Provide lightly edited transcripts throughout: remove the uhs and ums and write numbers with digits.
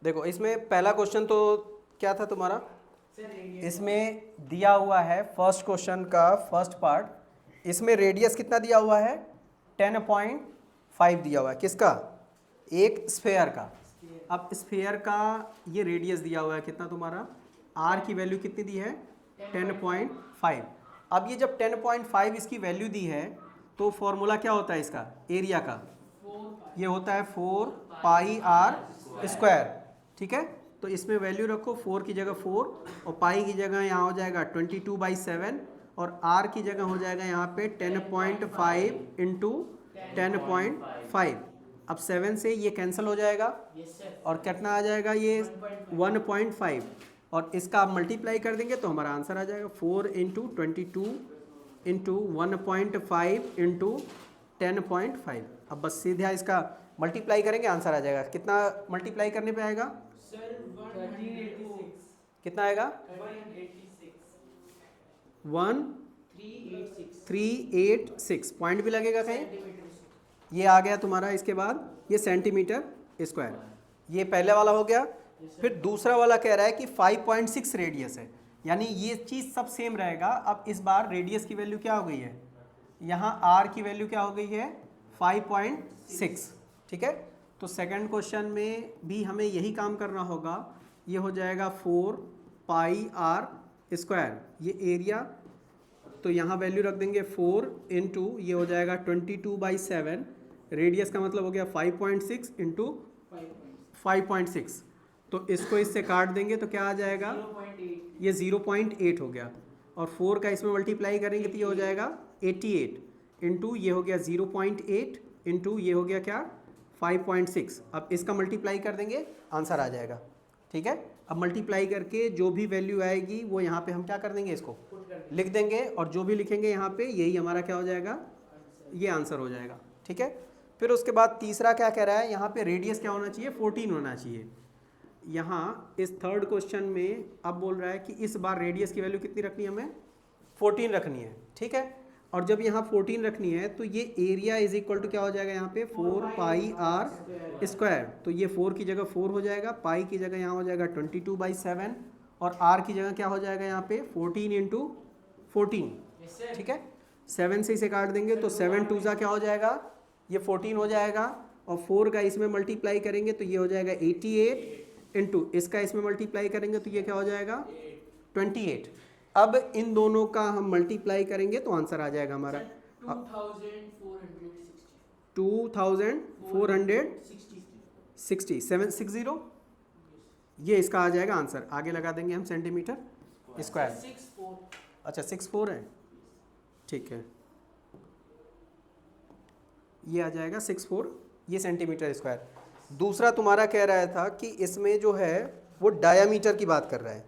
देखो इसमें पहला क्वेश्चन तो क्या था तुम्हारा, इसमें दिया हुआ है फर्स्ट क्वेश्चन का फर्स्ट पार्ट, इसमें रेडियस कितना दिया हुआ है 10.5 दिया हुआ है, किसका, एक स्फेयर का। अब स्फेयर का ये रेडियस दिया हुआ है कितना तुम्हारा, आर की वैल्यू कितनी दी है 10.5। अब ये जब 10.5 इसकी वैल्यू दी है तो फॉर्मूला क्या होता है इसका, एरिया का, ये होता है 4 पाई आर स्क्वायर। ठीक है, तो इसमें वैल्यू रखो, 4 की जगह 4 और पाई की जगह यहाँ हो जाएगा 22/7 और आर की जगह हो जाएगा यहाँ पे 10.5 इंटू 10.5। अब 7 से ये कैंसिल हो जाएगा और कितना आ जाएगा ये 1.5 और इसका आप मल्टीप्लाई कर देंगे तो हमारा आंसर आ जाएगा 4 इंटू 22 इंटू 1.5 इंटू 10.5। अब बस सीधा इसका मल्टीप्लाई करेंगे आंसर आ जाएगा। कितना मल्टीप्लाई करने पे आएगा, कितना आएगा 1386 पॉइंट भी लगेगा कहीं, ये आ गया तुम्हारा। इसके बाद ये सेंटीमीटर स्क्वायर, ये पहले वाला हो गया। फिर दूसरा वाला कह रहा है कि 5.6 रेडियस है, यानी ये चीज़ सब सेम रहेगा। अब इस बार रेडियस की वैल्यू क्या हो गई है, यहाँ आर की वैल्यू क्या हो गई है 5.6। ठीक है, तो सेकंड क्वेश्चन में भी हमें यही काम करना होगा। ये हो जाएगा 4 पाई आर स्क्वायर, ये एरिया, तो यहाँ वैल्यू रख देंगे 4 इंटू ये हो जाएगा 22/7, रेडियस का मतलब हो गया 5.6 इंटू 5.6, तो इसको इससे काट देंगे तो क्या आ जाएगा, ये 0.8 हो गया और 4 का इसमें मल्टीप्लाई करेंगे तो ये हो जाएगा 88 इंटू ये हो गया 0.8 इंटू ये हो गया क्या 5.6। अब इसका मल्टीप्लाई कर देंगे आंसर आ जाएगा। ठीक है, अब मल्टीप्लाई करके जो भी वैल्यू आएगी वो यहाँ पे हम क्या कर देंगे, इसको लिख देंगे और जो भी लिखेंगे यहाँ पे यही हमारा क्या हो जाएगा, ये आंसर हो जाएगा। ठीक है, फिर उसके बाद तीसरा क्या कह रहा है, यहाँ पे रेडियस क्या होना चाहिए 14 होना चाहिए। यहाँ इस थर्ड क्वेश्चन में अब बोल रहा है कि इस बार रेडियस की वैल्यू कितनी रखनी है, हमें 14 रखनी है। ठीक है, और जब यहाँ 14 रखनी है तो ये एरिया इज इक्वल टू क्या हो जाएगा यहाँ पे 4 पाई आर स्क्वायर, तो ये 4 की जगह 4 हो जाएगा, पाई की जगह यहाँ हो जाएगा 22/7 और आर की जगह क्या हो जाएगा यहाँ पे 14 इंटू 14। ठीक है, 7 से इसे काट देंगे तो 7 2 क्या हो जाएगा, ये 14 हो जाएगा और 4 का इसमें मल्टीप्लाई करेंगे तो ये हो जाएगा 88 इंटू इसका इसमें मल्टीप्लाई करेंगे तो ये क्या हो जाएगा 28। अब इन दोनों का हम मल्टीप्लाई करेंगे तो आंसर आ जाएगा हमारा 2460, ये इसका आ जाएगा आंसर। आगे लगा देंगे हम सेंटीमीटर स्क्वायर। अच्छा 64 है, ठीक है, ये आ जाएगा 64, ये सेंटीमीटर स्क्वायर। दूसरा तुम्हारा कह रहा था कि इसमें जो है वो डायामीटर की बात कर रहा है।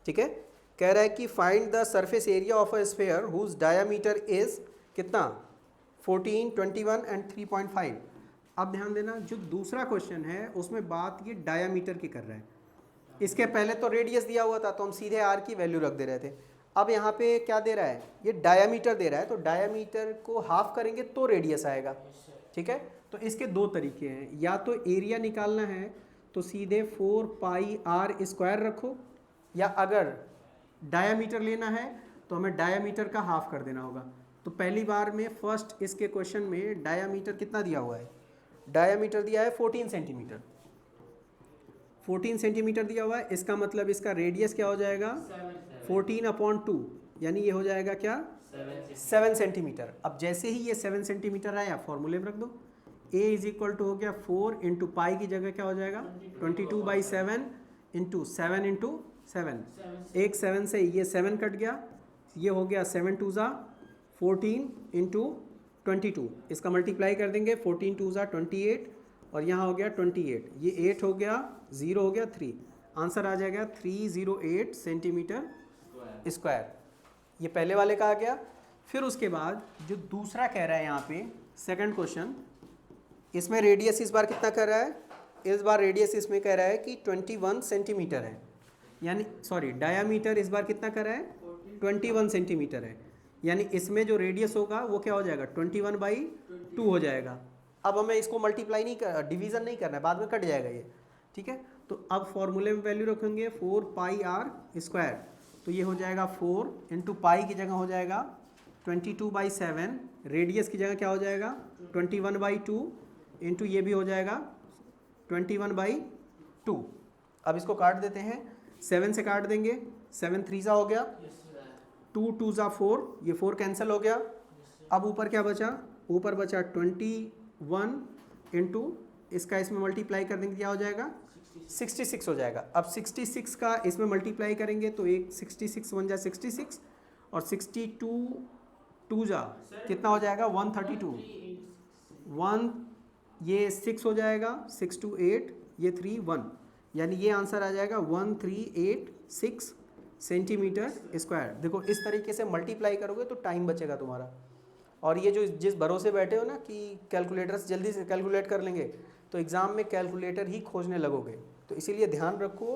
ठीक है, कह रहा है कि find the surface area of a sphere whose diameter is कितना 14, 21 एंड 3.5। अब ध्यान देना, जो दूसरा क्वेश्चन है उसमें बात ये डायामीटर की कर रहा है। इसके पहले तो रेडियस दिया हुआ था तो हम सीधे आर की वैल्यू रख दे रहे थे। अब यहाँ पे क्या दे रहा है, ये डायामीटर दे रहा है, तो डायामीटर को हाफ करेंगे तो रेडियस आएगा। ठीक है, तो इसके दो तरीके हैं, या तो एरिया निकालना है तो सीधे 4 पाई आर स्क्वायर रखो, या अगर डायामीटर लेना है तो हमें डायामीटर का हाफ कर देना होगा। तो पहली बार में फर्स्ट इसके क्वेश्चन में डायामीटर कितना दिया हुआ है, डायामीटर दिया है 14 सेंटीमीटर, 14 सेंटीमीटर दिया हुआ है। इसका मतलब इसका रेडियस क्या हो जाएगा 14/2, यानी ये हो जाएगा क्या 7 सेंटीमीटर। अब जैसे ही ये 7 सेंटीमीटर आया फॉर्मूले में रख दो, a इज इक्वल टू हो गया 4 इंटू पाई की जगह क्या हो जाएगा 22/7 इंटू 7 इंटू 7, एक 7 से ये 7 कट गया, ये हो गया 7 2 14 इंटू 22, इसका मल्टीप्लाई कर देंगे 14 2 28 और यहाँ हो गया 28, ये 8 हो गया, 0 हो गया 3, आंसर आ जाएगा 308 सेंटीमीटर स्क्वायर। ये पहले वाले का आ गया। फिर उसके बाद जो दूसरा कह रहा है यहाँ पे सेकंड क्वेश्चन, इसमें रेडियस इस बार कितना कर रहा है, इस बार रेडियस इसमें कह रहा है कि 21 सेंटीमीटर है, यानी सॉरी डायामीटर इस बार कितना कर रहा है 21 सेंटीमीटर है, यानी इसमें जो रेडियस होगा वो क्या हो जाएगा 21/2 हो जाएगा। अब हमें इसको मल्टीप्लाई नहीं कर, डिवीज़न नहीं करना है, बाद में कट जाएगा ये। ठीक है, तो अब फॉर्मूले में वैल्यू रखेंगे 4 पाई आर स्क्वायर, तो ये हो जाएगा 4 इंटू पाई की जगह हो जाएगा 22/7, रेडियस की जगह क्या हो जाएगा 21/2 इंटू ये भी हो जाएगा 21/2। अब इसको काट देते हैं, 7 से काट देंगे, 7 3 सा हो गया, 2 2 सा 4, ये 4 कैंसिल हो गया। अब ऊपर क्या बचा, ऊपर बचा 21 इंटू इसका इसमें मल्टीप्लाई कर देंगे क्या हो जाएगा 66 हो जाएगा। अब 66 का इसमें मल्टीप्लाई करेंगे तो एक 66 1 जा 66 और 62 2 जा कितना हो जाएगा 132, 1 ये 6 हो जाएगा, 6 2 8 ये 3 1, यानी ये आंसर आ जाएगा 1386 सेंटीमीटर स्क्वायर। देखो इस तरीके से मल्टीप्लाई करोगे तो टाइम बचेगा तुम्हारा। और ये जो जिस भरोसे बैठे हो ना कि कैलकुलेटर से जल्दी से कैलकुलेट कर लेंगे, तो एग्ज़ाम में कैलकुलेटर ही खोजने लगोगे। तो इसीलिए ध्यान रखो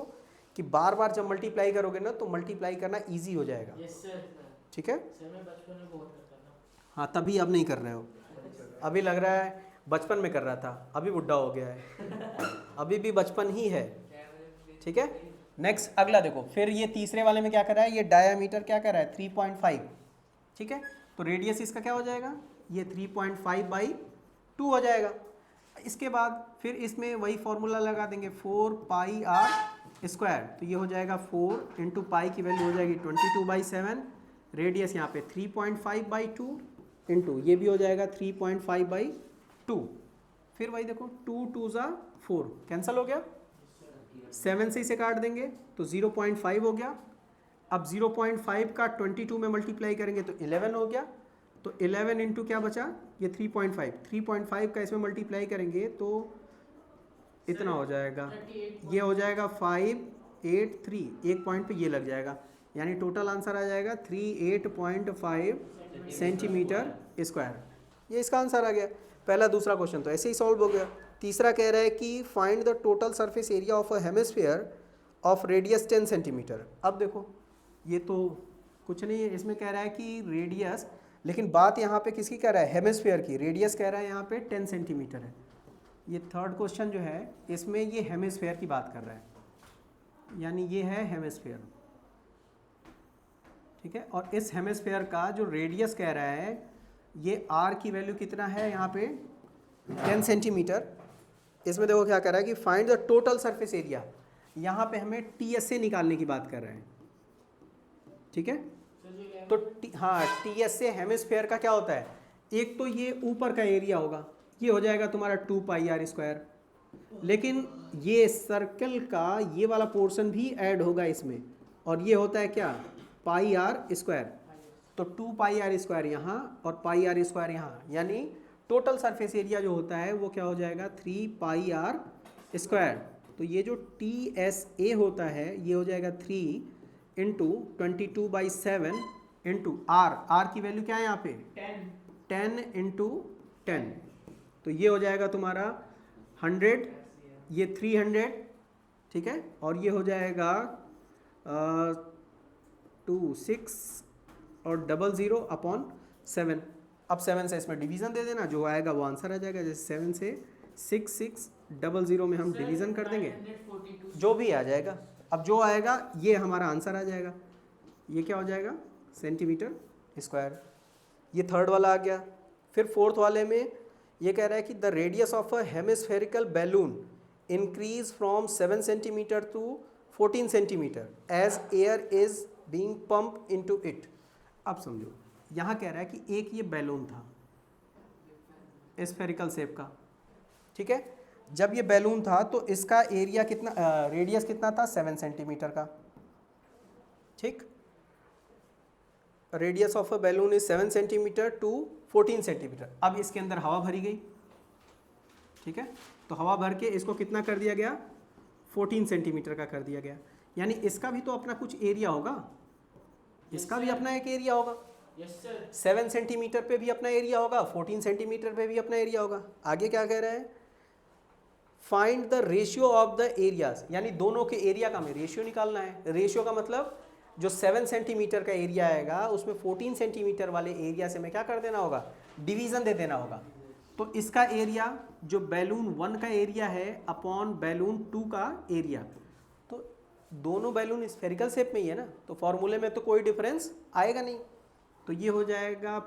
कि बार बार जब मल्टीप्लाई करोगे ना तो मल्टीप्लाई करना ईजी हो जाएगा। ठीक है, हाँ तभी अब नहीं कर रहे हो, अभी लग रहा है बचपन में कर रहा था, अभी बुढ़ा हो गया है, अभी भी बचपन ही है। ठीक है, नेक्स्ट अगला देखो, फिर ये तीसरे वाले में क्या कर रहा है, ये डायामीटर क्या कर रहा है 3.5। ठीक है, तो रेडियस इसका क्या हो जाएगा, ये 3.5/2 हो जाएगा। इसके बाद फिर इसमें वही फॉर्मूला लगा देंगे 4 पाई आर स्क्वायर, तो ये हो जाएगा 4 इंटू पाई की वैल्यू हो जाएगी 22/7, रेडियस यहाँ पे 3.5/2 इंटू ये भी हो जाएगा 3.5/2। फिर वही देखो 2 2 ज़ा 4 कैंसिल हो गया, 7 से इसे काट देंगे तो 0.5 हो गया। अब 0.5 का 22 में मल्टीप्लाई करेंगे तो 11 हो गया, तो 11 इंटू क्या बचा ये 3.5 का इसमें मल्टीप्लाई करेंगे तो इतना हो जाएगा, ये हो जाएगा 583, एक पॉइंट पे ये लग जाएगा, यानी टोटल आंसर आ जाएगा 38.5 सेंटीमीटर स्क्वायर। ये इसका आंसर आ गया। पहला दूसरा क्वेश्चन तो ऐसे ही सॉल्व हो गया। तीसरा कह रहा है कि find the total surface area of a hemisphere of radius 10 centimetre. अब देखो ये तो कुछ नहीं है, इसमें कह रहा है कि रेडियस, लेकिन बात यहाँ पे किसकी कह रहा है, हेमिस्फीयर की। रेडियस कह रहा है यहाँ पे 10 सेंटीमीटर है। ये थर्ड क्वेश्चन जो है इसमें ये हेमिस्फीयर की बात कर रहा है, यानी ये है हेमिस्फीयर। ठीक है, और इस हेमिस्फीयर का जो रेडियस कह रहा है ये आर की वैल्यू कितना है यहाँ पे 10 सेंटीमीटर। इसमें देखो क्या कर रहा है कि find the total surface area, यहाँ पे हमें टीएस से निकालने की बात कर रहे हैं। ठीक है, तो हाँ टीएस से हेमिस्फीयर का क्या होता है, एक तो ये ऊपर का एरिया होगा, ये हो जाएगा तुम्हारा 2 पाई आर स्क्वायर, लेकिन ये सर्कल का ये वाला पोर्शन भी ऐड होगा इसमें, और ये होता है क्या पाई आर स्क्वायर। तो 2 पाई आर स्क्वायर यहाँ और पाई आर स्क्वायर यहाँ, यानी टोटल सरफेस एरिया जो होता है वो क्या हो जाएगा 3 पाई आर स्क्वायर। तो ये जो टी एस ए होता है ये हो जाएगा 3 इंटू 22/7 इंटू आर, आर की वैल्यू क्या है यहाँ पे 10 इंटू 10, तो ये हो जाएगा तुम्हारा 100, ये 300। ठीक है, और ये हो जाएगा 26 और 00/7। अब 7 से इसमें डिवीज़न दे देना, जो आएगा वो आंसर आ जाएगा। जैसे 7 से 6600 में हम डिवीज़न कर देंगे, जो भी आ जाएगा, अब जो आएगा ये हमारा आंसर आ जाएगा। ये क्या हो जाएगा सेंटीमीटर स्क्वायर। ये थर्ड वाला आ गया। फिर फोर्थ वाले में ये कह रहा है कि the radius of a hemispherical balloon increase from 7 centimetre to 14 centimetre as air is being pump into it. अब समझो, यहाँ कह रहा है कि एक ये बैलून था स्फेरिकल शेप का। ठीक है, जब ये बैलून था तो इसका एरिया कितना, रेडियस कितना था 7 सेंटीमीटर का। ठीक, radius of a balloon is 7 centimetre to 14 centimetre. अब इसके अंदर हवा भरी गई। ठीक है, तो हवा भर के इसको कितना कर दिया गया 14 सेंटीमीटर का कर दिया गया, यानी इसका भी तो अपना कुछ एरिया होगा, इसका भी अपना एक एरिया होगा। 7 सेंटीमीटर पे भी अपना एरिया होगा, 14 सेंटीमीटर पे भी अपना एरिया होगा। आगे क्या कह रहा है, find the ratio of the areas, यानी दोनों के एरिया का हमें रेशियो निकालना है। रेशियो का मतलब जो 7 सेंटीमीटर का एरिया आएगा उसमें 14 सेंटीमीटर वाले एरिया से हमें क्या कर देना होगा, डिवीज़न दे देना होगा। तो इसका एरिया जो बैलून 1 का एरिया है अपॉन बैलून 2 का एरिया, तो दोनों बैलून स्फेरिकल शेप में ही है ना, तो फॉर्मूले में तो कोई डिफरेंस आएगा नहीं। तो ये हो जाएगा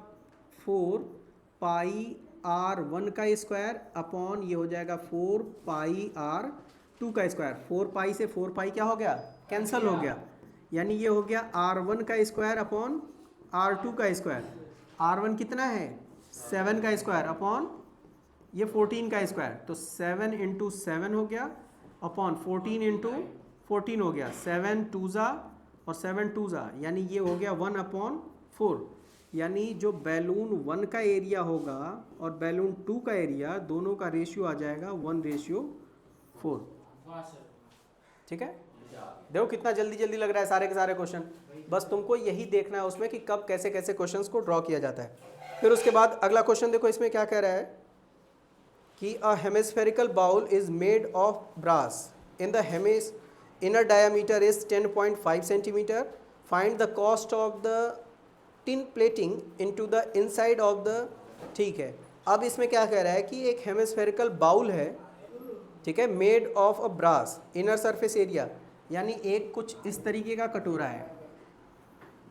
4 पाई r1 का स्क्वायर अपॉन ये हो जाएगा 4 पाई r2 का स्क्वायर। 4 पाई से 4 पाई क्या हो गया, कैंसिल हो गया, यानी ये हो गया r1 का स्क्वायर अपॉन r2 का स्क्वायर। r1 कितना है 7 का स्क्वायर अपॉन ये 14 का स्क्वायर, तो 7 इंटू 7 हो गया अपॉन 14 इंटू 14 हो गया, 7 टूज़ा और 7 टूज़ा, यानी ये हो गया 1 अपॉन 4। यानी जो बैलून 1 का एरिया होगा और बैलून 2 का एरिया दोनों का रेशियो आ जाएगा 1:4। ठीक है, देखो कितना जल्दी जल्दी लग रहा है सारे के सारे क्वेश्चन। बस तुमको यही देखना है उसमें कि कब कैसे कैसे क्वेश्चंस को ड्रॉ किया जाता है। फिर उसके बाद अगला क्वेश्चन देखो, इसमें क्या कह रहा है कि a hemispherical bowl is made of brass in the inner diameter is 10.5 centimetre, find the cost of the tin plating into the inside of the. ठीक है, अब इसमें क्या कह रहा है कि एक हेमिस्फेरिकल बाउल है, ठीक है, made of a brass inner surface area, यानी एक कुछ इस तरीके का कटोरा है।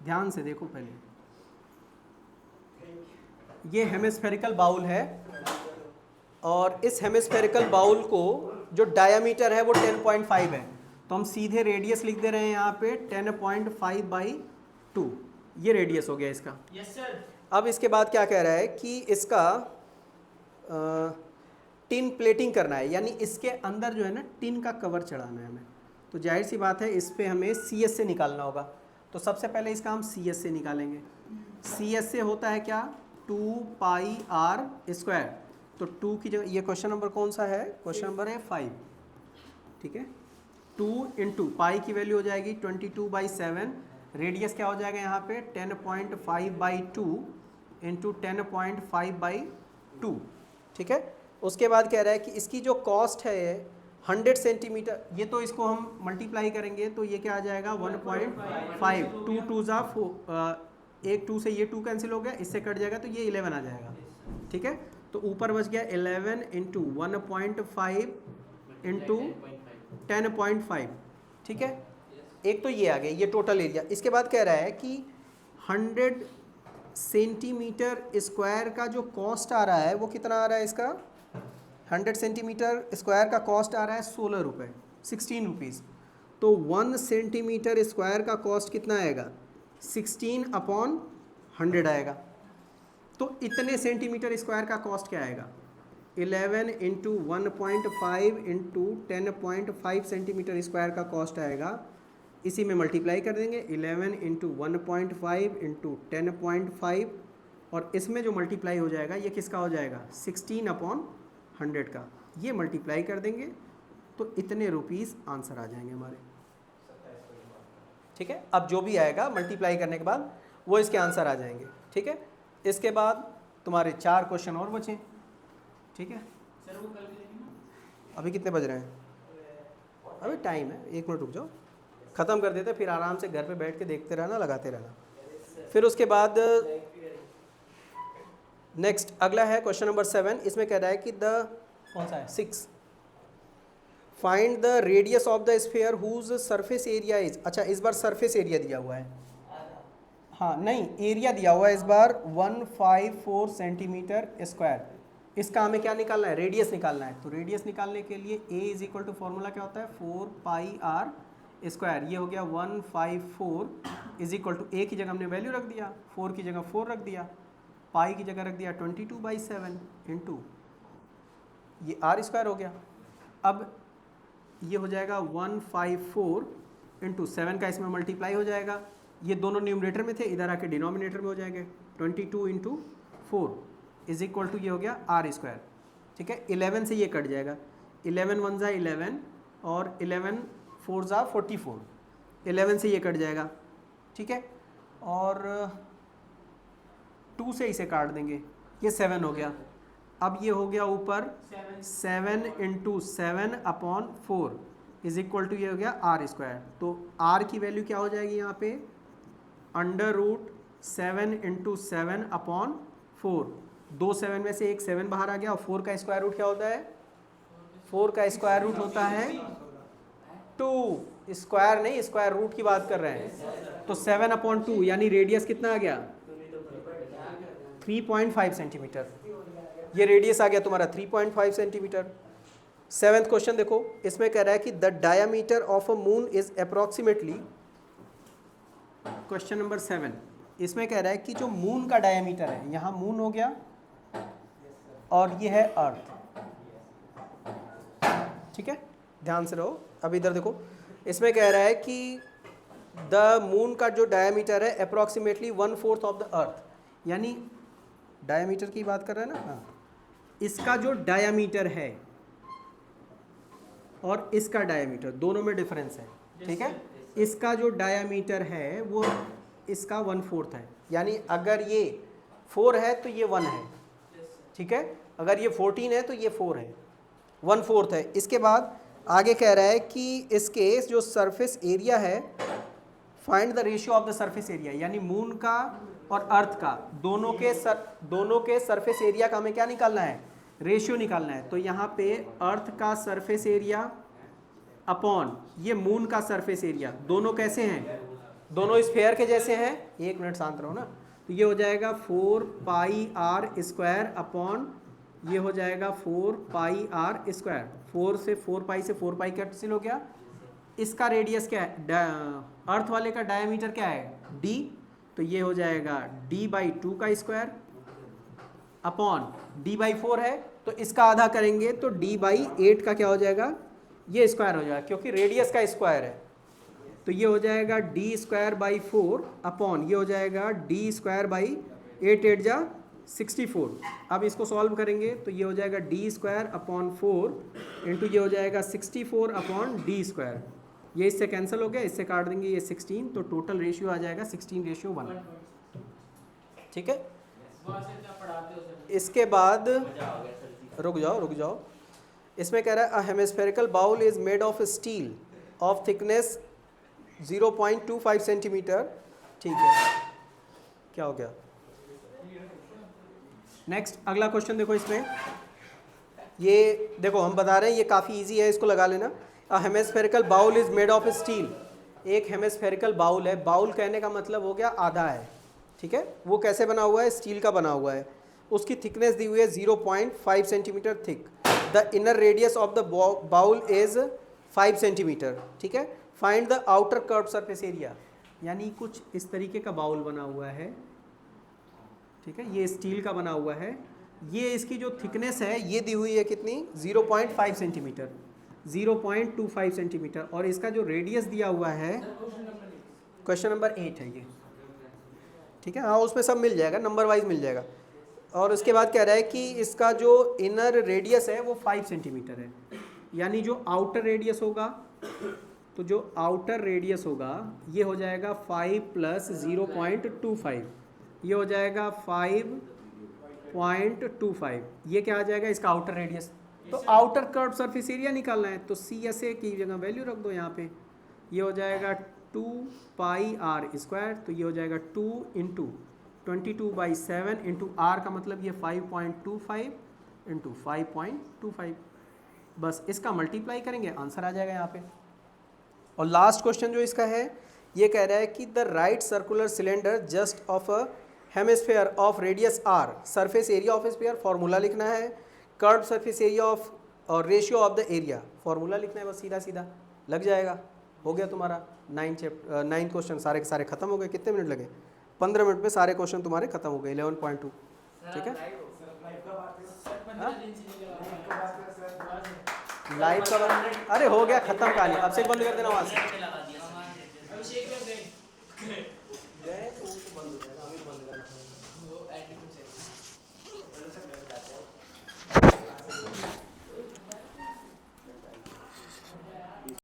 ध्यान से देखो पहले, ये हेमिस्फेरिकल बाउल है और इस हेमिस्फेरिकल बाउल को जो डायामीटर है वो 10.5 है, तो हम सीधे रेडियस लिख दे रहे हैं यहाँ पे 10.5/2, ये रेडियस हो गया इसका। Yes sir. अब इसके बाद क्या कह रहा है कि इसका टिन प्लेटिंग करना है, यानी इसके अंदर जो है ना टिन का कवर चढ़ाना है हमें। तो जाहिर सी बात है इस पे हमें CS से निकालना होगा, तो सबसे पहले इसका हम CS से निकालेंगे। CS से होता है क्या, 2 पाई r स्क्वायर, तो 2 की जगह, ये क्वेश्चन नंबर कौन सा है, क्वेश्चन नंबर है 5, ठीक है। 2 इंटू पाई की वैल्यू हो जाएगी 22/7, रेडियस क्या हो जाएगा यहाँ पे 10.5/2 इंटू 10.5/2, ठीक है। उसके बाद कह रहा है कि इसकी जो कॉस्ट है 100 सेंटीमीटर, ये तो इसको हम मल्टीप्लाई करेंगे तो ये क्या आ जाएगा 1.5, 2 2 ज़ा 4, एक 2 से ये 2 कैंसिल हो गया, इससे कट जाएगा तो ये 11 आ जाएगा, ठीक है। तो ऊपर बच गया 11 इंटू 1.5 इंटू 10.5, ठीक है। एक तो ये आ गया, ये टोटल एरिया। इसके बाद कह रहा है कि 100 सेंटीमीटर स्क्वायर का जो कॉस्ट आ रहा है वो कितना आ रहा है इसका, 100 सेंटीमीटर स्क्वायर का कॉस्ट आ रहा है 16 रुपये, 16 रुपीज़। तो 1 सेंटीमीटर स्क्वायर का कॉस्ट कितना आएगा, 16/100 आएगा। तो इतने सेंटीमीटर स्क्वायर का कॉस्ट क्या आएगा, 11 इंटू 1.5 इंटू 10.5 सेंटीमीटर स्क्वायर का कॉस्ट आएगा। इसी में मल्टीप्लाई कर देंगे, 11 इंटू 1.5 इंटू 10.5, और इसमें जो मल्टीप्लाई हो जाएगा ये किसका हो जाएगा 16/100 का, ये मल्टीप्लाई कर देंगे तो इतने रुपीस आंसर आ जाएंगे हमारे, ठीक है। अब जो भी आएगा मल्टीप्लाई करने के बाद वो इसके आंसर आ जाएंगे, ठीक है। इसके बाद तुम्हारे 4 क्वेश्चन और बचे, ठीक है। सर वो कल मिलेंगे ना? अभी कितने बज रहे हैं, अभी टाइम है, 1 मिनट रुक जाओ, ख़त्म कर देते, फिर आराम से घर पे बैठ के देखते रहना, लगाते रहना। फिर उसके बाद नेक्स्ट अगला है क्वेश्चन नंबर 7, इसमें कह रहा है कि कौन सा है 6, find the radius of the sphere whose surface area is. अच्छा, इस बार सरफेस एरिया दिया हुआ है, हाँ नहीं एरिया दिया हुआ है इस बार 154 सेंटीमीटर स्क्वायर। इसका हमें क्या निकालना है, रेडियस निकालना है। तो रेडियस निकालने के लिए A is equal to formula क्या होता है 4 पाई r स्क्वायर, ये हो गया 154 इज इक्वल टू A की जगह हमने वैल्यू रख दिया, 4 की जगह 4 रख दिया, पाई की जगह रख दिया 22/7 इंटू ये r स्क्वायर हो गया। अब ये हो जाएगा 154 इंटू 7 का इसमें मल्टीप्लाई हो जाएगा, ये दोनों न्यूमरेटर में थे, इधर आके डिनोमिनेटर में हो जाएंगे, 22 इंटू 4 इज इक्वल टू ये हो गया r स्क्वायर, ठीक है। 11 से ये कट जाएगा, 11 1 ज़ा 11 और 11 4 ज़ा 44, 11 से ये कट जाएगा, ठीक है। और 2 से इसे काट देंगे, ये 7 हो गया। अब ये हो गया ऊपर 7 इंटू 7/4 इज इक्वल टू ये हो गया r स्क्वायर। तो r की वैल्यू क्या हो जाएगी यहाँ पे √7 इंटू 7/4, दो 7 में से एक 7 बाहर आ गया, और 4 का स्क्वायर रूट क्या होता है? 4 का स्क्वायर रूट होता है 2, स्क्वायर नहीं, स्क्वायर रूट की बात कर रहे हैं। तो 7/2 यानी रेडियस कितना आ गया? 3.5 सेंटीमीटर। ये रेडियस आ गया तुम्हारा 3.5 सेंटीमीटर। 7th क्वेश्चन देखो, इसमें कह रहा है कि the diameter of a moon is approximately, question number 7, इसमें कह रहा है कि जो मून का डायामीटर है, यहाँ मून हो गया और ये है अर्थ, ठीक है, ध्यान से रहो। अब इधर देखो, इसमें कह रहा है कि द मून का जो डायामीटर है अप्रोक्सीमेटली 1/4 ऑफ द अर्थ, यानी डायामीटर की बात कर रहे हैं ना, हाँ, इसका जो डायामीटर है और इसका डायामीटर दोनों में डिफरेंस है, ठीक है। इसका जो डायामीटर है वो इसका 1/4 है, यानी अगर ये 4 है तो ये 1 है, ठीक है, अगर ये 14 है तो ये 4 है, 1/4 है। इसके बाद आगे कह रहा है कि इसके जो सरफेस एरिया है, find the ratio of the surface area, यानी मून का और अर्थ का दोनों के सरफेस एरिया का हमें क्या निकालना है? रेशियो निकालना है। तो यहाँ पे अर्थ का सरफेस एरिया अपॉन ये मून का सरफेस एरिया, दोनों कैसे हैं? दोनों स्फेयर के जैसे हैं। एक मिनट शांत रहो ना। तो ये हो जाएगा 4πr² अपॉन ये हो जाएगा 4πr²। 4 से 4π से 4π कैंसिल हो गया। इसका रेडियस क्या है? अर्थ वाले का डायमीटर क्या है? d, तो ये हो जाएगा d/2 का स्क्वायर अपॉन d/4 है, तो इसका आधा करेंगे तो d/8 का क्या हो जाएगा? ये स्क्वायर हो जाएगा, क्योंकि रेडियस का स्क्वायर है। तो ये हो जाएगा d²/4 अपॉन ये हो जाएगा d²/8, 8 जा 64। अब इसको सॉल्व करेंगे तो ये हो जाएगा d²/4 इंटू ये हो जाएगा 64/d²। ये इससे कैंसिल हो गया, इससे काट देंगे ये 16, तो टोटल रेशियो आ जाएगा 16:1, ठीक है। इसके बाद रुक जाओ, इसमें कह रहा है a hemispherical bowl is made of steel of thickness 0.25 centimetre, ठीक है। क्या हो गया? नेक्स्ट अगला क्वेश्चन देखो, इसमें ये देखो हम बता रहे हैं ये काफ़ी इजी है, इसको लगा लेना। A hemispherical bowl is made of steel, एक हेमिस्फेरिकल बाउल है, बाउल कहने का मतलब हो गया आधा है, ठीक है। वो कैसे बना हुआ है? स्टील का बना हुआ है। उसकी थिकनेस दी हुई है 0.5 centimetre thick. The inner radius of the bowl is 5 centimetre, ठीक है। Find the outer curve surface area, यानी कुछ इस तरीके का बाउल बना हुआ है, ठीक है, ये स्टील का बना हुआ है। ये इसकी जो थिकनेस है ये दी हुई है कितनी? 0.5 सेंटीमीटर, 0.25 सेंटीमीटर, और इसका जो रेडियस दिया हुआ है क्वेश्चन नंबर 8 है ये, ठीक है। हाँ, उसमें सब मिल जाएगा, नंबर वाइज मिल जाएगा। और उसके बाद कह रहा है कि इसका जो इनर रेडियस है वो 5 सेंटीमीटर है, यानी जो आउटर रेडियस होगा, तो जो आउटर रेडियस होगा ये हो जाएगा 5 + 0.25, ये हो जाएगा 5.25। ये क्या आ जाएगा? इसका आउटर रेडियस। तो आउटर कर्व सरफेस एरिया निकालना है, तो CSA की जगह वैल्यू रख दो यहाँ पे। ये हो जाएगा 2πr², तो ये हो जाएगा 2 × 22/7 इंटू r का मतलब ये 5.25 इंटू 5.25, बस इसका मल्टीप्लाई करेंगे, आंसर आ जाएगा यहाँ पे। और लास्ट क्वेश्चन जो इसका है ये कह रहा है कि the right circular cylinder just of a hemisphere of radius r, surface area of sphere, formula लिखना है। कर्व सरफेस एरिया ऑफ और ratio of the area, formula लिखना है, बस सीधा सीधा लग जाएगा। हो गया तुम्हारा 9 क्वेश्चन सारे के सारे खत्म हो गए। कितने मिनट लगे? 15 मिनट में सारे क्वेश्चन तुम्हारे खत्म हो गए, 11.2, ठीक है। लाइव का अरे हो गया, खत्म कहानी। अब से बंद कर देना वहाँ से।